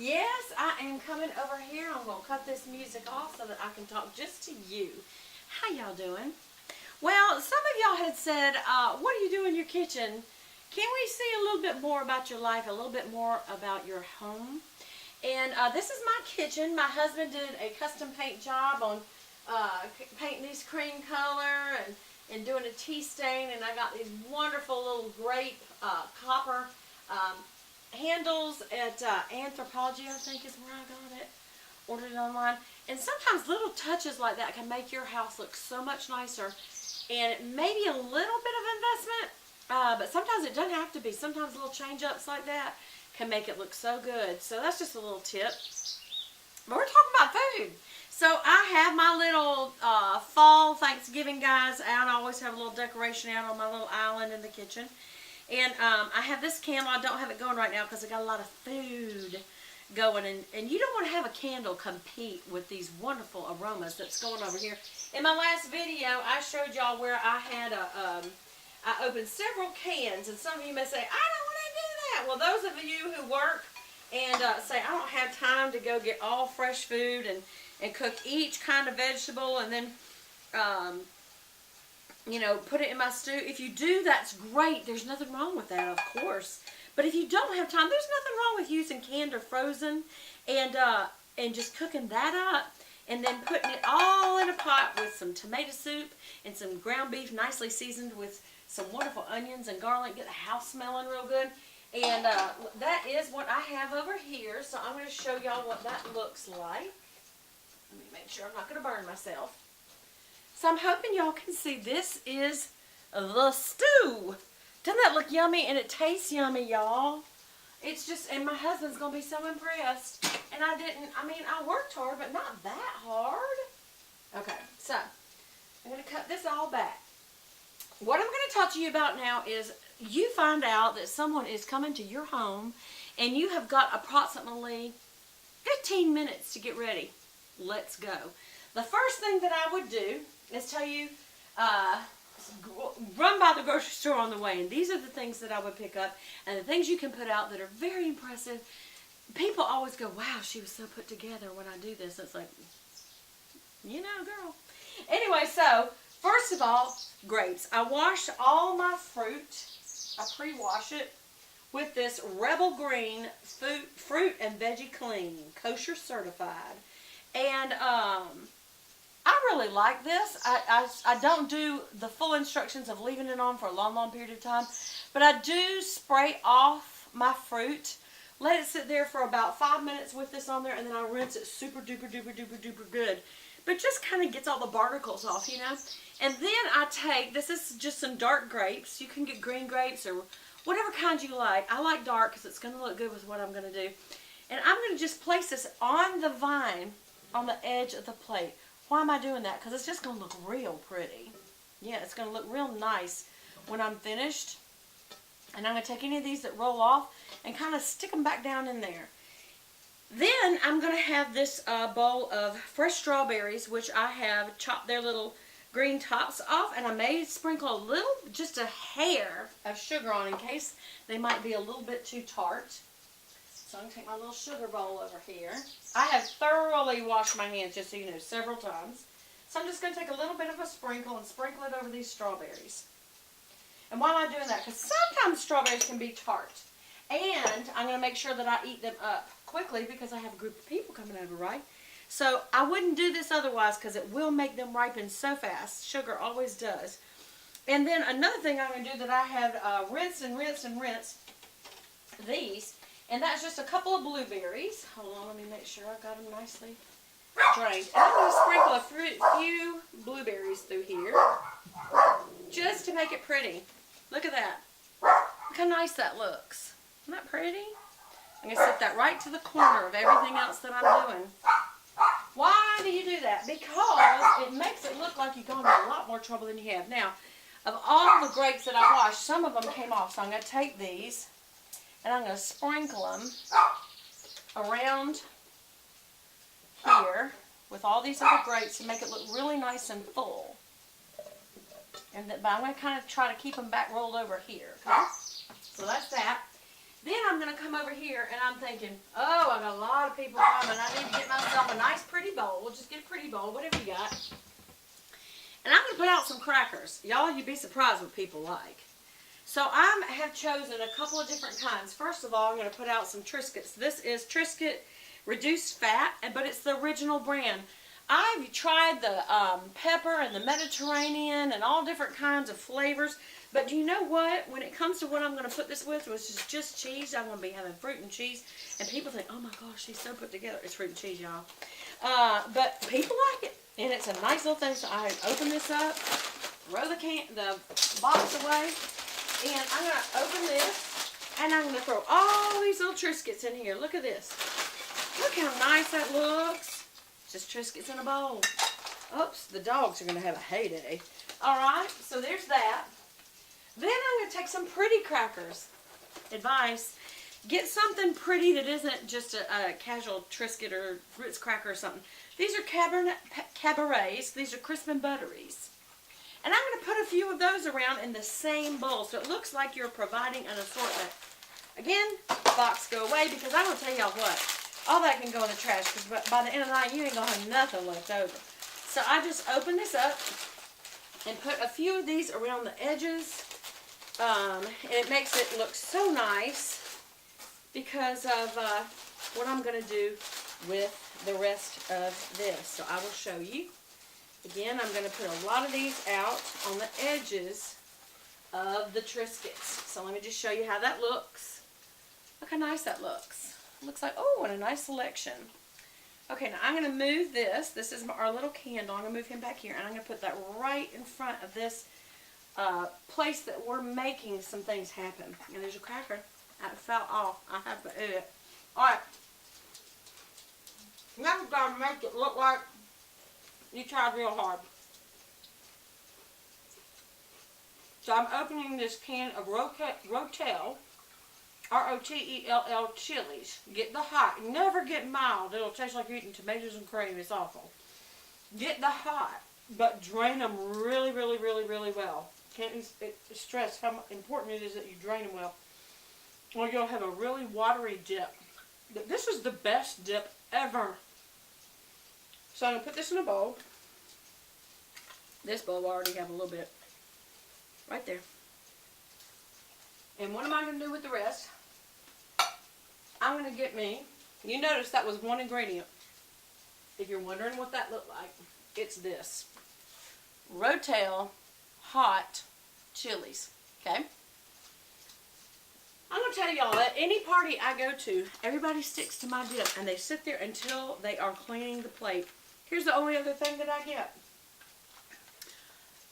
Yes, I am coming over here. I'm going to cut this music off so that I can talk just to you. How y'all doing? Well, some of y'all had said, what do you do in your kitchen? Can we see a little bit more about your life, a little bit more about your home? And this is my kitchen. My husband did a custom paint job on painting these cream color and doing a tea stain. And I got these wonderful little grape copper handles at Anthropologie, I think is where I got it. Ordered it online. And sometimes little touches like that can make your house look so much nicer. And it may be a little bit of investment, but sometimes it doesn't have to be. Sometimes little change-ups like that can make it look so good. So that's just a little tip. But we're talking about food. So I have my little fall Thanksgiving guys out. I always have a little decoration out on my little island in the kitchen. And I have this candle. I don't have it going right now because I got a lot of food going. And you don't want to have a candle compete with these wonderful aromas that's going over here. In my last video, I showed y'all where I had I opened several cans. And some of you may say, I don't want to do that. Well, those of you who work and say, I don't have time to go get all fresh food and cook each kind of vegetable and then you know, put it in my stew. If you do, that's great. There's nothing wrong with that, of course. But if you don't have time, there's nothing wrong with using canned or frozen and just cooking that up and then putting it all in a pot with some tomato soup and some ground beef nicely seasoned with some wonderful onions and garlic. Get the house smelling real good. And that is what I have over here. So I'm going to show y'all what that looks like. Let me make sure I'm not going to burn myself. So I'm hoping y'all can see this is the stew. Doesn't that look yummy? And it tastes yummy, y'all. It's just, and my husband's going to be so impressed. And I worked hard, but not that hard. Okay, so I'm going to cut this all back. What I'm going to talk to you about now is you find out that someone is coming to your home and you have got approximately 15 minutes to get ready. Let's go. The first thing that I would do is tell you, run by the grocery store on the way. And these are the things that I would pick up and the things you can put out that are very impressive. People always go, wow, she was so put together when I do this. It's like, you know, girl. Anyway, so first of all, grapes. I wash all my fruit. I pre-wash it with this Rebel Green Fruit and Veggie Clean, kosher certified. And I really like this. I don't do the full instructions of leaving it on for a long, long period of time. But I do spray off my fruit. Let it sit there for about 5 minutes with this on there. And then I rinse it super duper duper duper duper good. But just kind of gets all the barnacles off, you know. And then I take, this is just some dark grapes. You can get green grapes or whatever kind you like. I like dark because it's going to look good with what I'm going to do. And I'm going to just place this on the vine on the edge of the plate. Why am I doing that? Because it's just going to look real pretty. Yeah, it's going to look real nice when I'm finished. And I'm going to take any of these that roll off and kind of stick them back down in there. Then I'm going to have this bowl of fresh strawberries, which I have chopped their little green tops off. And I may sprinkle a little, just a hair of sugar on in case they might be a little bit too tart. So I'm going to take my little sugar bowl over here. I have thoroughly washed my hands, just so you know, several times. So I'm just going to take a little bit of a sprinkle and sprinkle it over these strawberries. And why am I doing that? Because sometimes strawberries can be tart. And I'm going to make sure that I eat them up quickly because I have a group of people coming over, right? So I wouldn't do this otherwise because it will make them ripen so fast. Sugar always does. And then another thing I'm going to do that I have rinsed and rinsed and rinsed these. And that's just a couple of blueberries. Hold on, let me make sure I got them nicely drained. And I'm going to sprinkle a few blueberries through here just to make it pretty. Look at that. Look how nice that looks. Isn't that pretty? I'm going to set that right to the corner of everything else that I'm doing. Why do you do that? Because it makes it look like you've gone to a lot more trouble than you have. Now, of all the grapes that I washed, some of them came off. So I'm going to take these and I'm going to sprinkle them around here with all these other grapes to make it look really nice and full. But I'm going to kind of try to keep them back rolled over here. Okay? So that's that. Then I'm going to come over here and I'm thinking, oh, I got a lot of people coming. I need to get myself a nice pretty bowl. We'll just get a pretty bowl, whatever you got. And I'm going to put out some crackers. Y'all, you'd be surprised what people like. So I have chosen a couple of different kinds. First of all, I'm going to put out some Triscuits. This is Triscuit Reduced Fat, but it's the original brand. I've tried the pepper and the Mediterranean and all different kinds of flavors. But do you know what? When it comes to what I'm going to put this with, which is just cheese, I'm going to be having fruit and cheese. And people think, oh my gosh, she's so put together. It's fruit and cheese, y'all. But people like it. And it's a nice little thing. So I open this up, throw the box away. And I'm going to open this. And I'm going to throw all these little Triscuits in here. Look at this. Look how nice that looks. Just Triscuits in a bowl. Oops, the dogs are going to have a heyday. Alright, so there's that. Then I'm going to take some pretty crackers. Advice, get something pretty that isn't just a casual Triscuit or Ritz cracker or something. These are Cabarets. These are crisp and butteries. And I'm going to put a few of those around in the same bowl so it looks like you're providing an assortment. Again, box go away because I'm going to tell y'all what. All that can go in the trash because by the end of the night you ain't going to have nothing left over. So I just open this up and put a few of these around the edges. And it makes it look so nice because of what I'm going to do with the rest of this. So I will show you. Again, I'm going to put a lot of these out on the edges of the Triscuits. So let me just show you how that looks. Look how nice that looks. It looks like, oh, what a nice selection. Okay, now I'm going to move this. This is our little candle. I'm going to move him back here. And I'm going to put that right in front of this place that we're making some things happen. And there's a cracker. That fell off. I have to eat it. Alright. Now we've got to make it look like you tried real hard. So I'm opening this can of Rotel, R-O-T-E-L-L chilies. Get the hot. Never get mild. It'll taste like you're eating tomatoes and cream. It's awful. Get the hot, but drain them really, really, really, really well. Can't stress how important it is that you drain them well. Or you'll have a really watery dip. This is the best dip ever. So I'm going to put this in a bowl. This bowl I already have a little bit. Right there. And what am I going to do with the rest? I'm going to get me, you notice that was one ingredient. If you're wondering what that looked like, it's this. Rotel hot chilies. Okay? I'm going to tell y'all that any party I go to, everybody sticks to my dip and they sit there until they are cleaning the plate. Here's the only other thing that I get.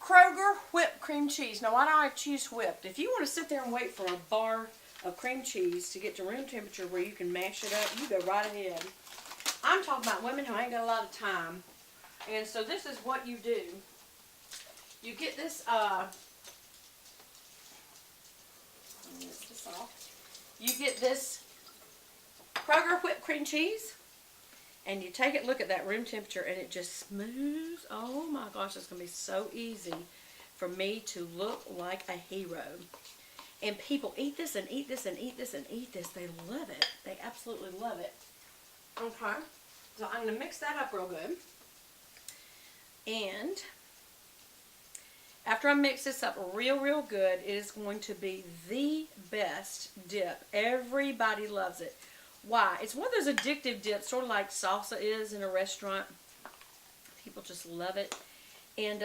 Kroger whipped cream cheese. Now, why do I choose whipped? If you want to sit there and wait for a bar of cream cheese to get to room temperature where you can mash it up, you go right ahead. I'm talking about women who ain't got a lot of time. And so this is what you do. You get this, you get this Kroger whipped cream cheese. And you take it, look at that room temperature, and it just smooths. Oh my gosh, it's going to be so easy for me to look like a hero. And people eat this and eat this and eat this and eat this. They love it. They absolutely love it. Okay. So I'm going to mix that up real good. And after I mix this up real good, it is going to be the best dip. Everybody loves it. Why? It's one of those addictive dips, sort of like salsa is in a restaurant. People just love it. And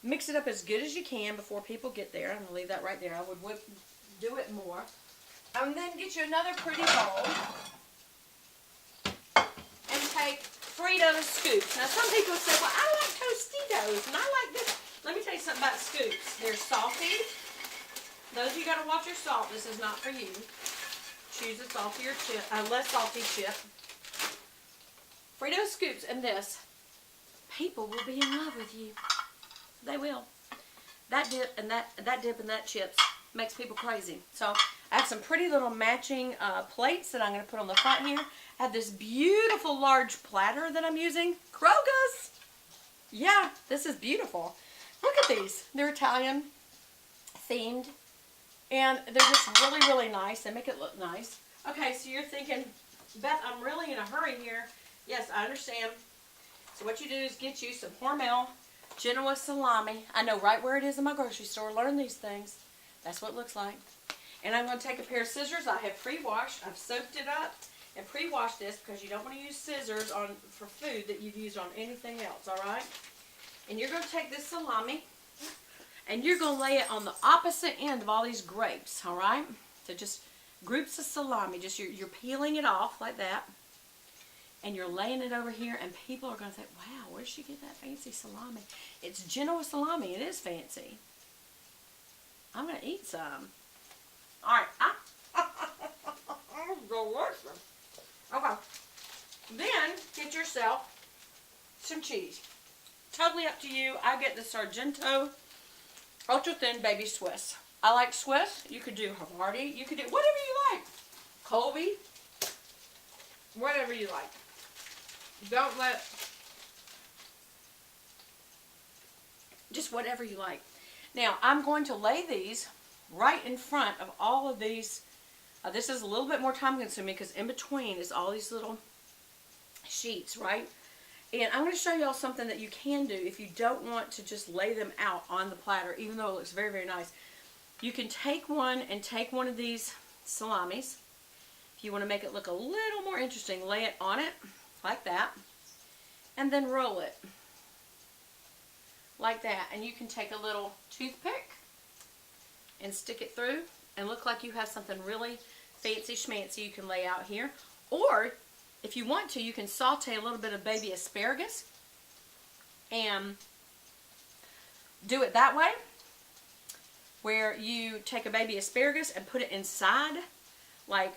mix it up as good as you can before people get there. I'm going to leave that right there. I would do it more. And then get you another pretty bowl. And take Frito scoops. Now some people say, well, I like Tostitos and I like this. Let me tell you something about scoops. They're salty. Those of you got to watch your salt. This is not for you. Choose a saltier chip, less salty chip. Frito scoops and this. People will be in love with you. They will. That dip and that chips makes people crazy. So I have some pretty little matching plates that I'm going to put on the front here. I have this beautiful large platter that I'm using. Kroger's. Yeah, this is beautiful. Look at these. They're Italian themed. And they're just really, really nice. They make it look nice. Okay, so you're thinking, Beth, I'm really in a hurry here. Yes, I understand. So what you do is get you some Hormel Genoa salami. I know right where it is in my grocery store. Learn these things. That's what it looks like. And I'm going to take a pair of scissors I have pre-washed. I've soaked it up and pre-washed this because you don't want to use scissors for food that you've used on anything else, all right? And you're going to take this salami and you're going to lay it on the opposite end of all these grapes, all right? So just groups of salami. Just you're peeling it off like that. And you're laying it over here, and people are going to think, wow, where did she get that fancy salami? It's Genoa salami. It is fancy. I'm going to eat some. All right. Delicious. Okay. Then get yourself some cheese. Totally up to you. I get the Sargento Ultra Thin Baby Swiss. I like Swiss. You could do Havarti. You could do whatever you like. Colby. Whatever you like. Don't let, just whatever you like. Now, I'm going to lay these right in front of all of these. This is a little bit more time consuming because in between is all these little sheets, right? And I'm going to show y'all something that you can do if you don't want to just lay them out on the platter, even though it looks very, very nice. You can take one of these salamis. If you want to make it look a little more interesting, lay it on it like that, and then roll it like that. And you can take a little toothpick and stick it through and look like you have something really fancy schmancy you can lay out here. Or if you want to, you can saute a little bit of baby asparagus and do it that way, where you take a baby asparagus and put it inside, like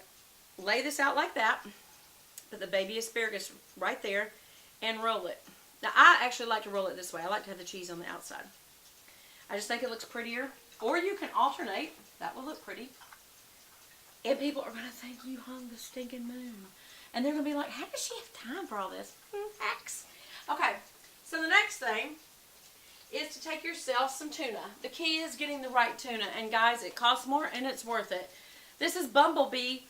lay this out like that, put the baby asparagus right there, and roll it. Now, I actually like to roll it this way. I like to have the cheese on the outside. I just think it looks prettier. Or you can alternate. That will look pretty. And people are going to think you hung the stinking moon. And they're going to be like, how does she have time for all this? Hacks. Okay, so the next thing is to take yourself some tuna. The key is getting the right tuna. And guys, it costs more and it's worth it. This is Bumblebee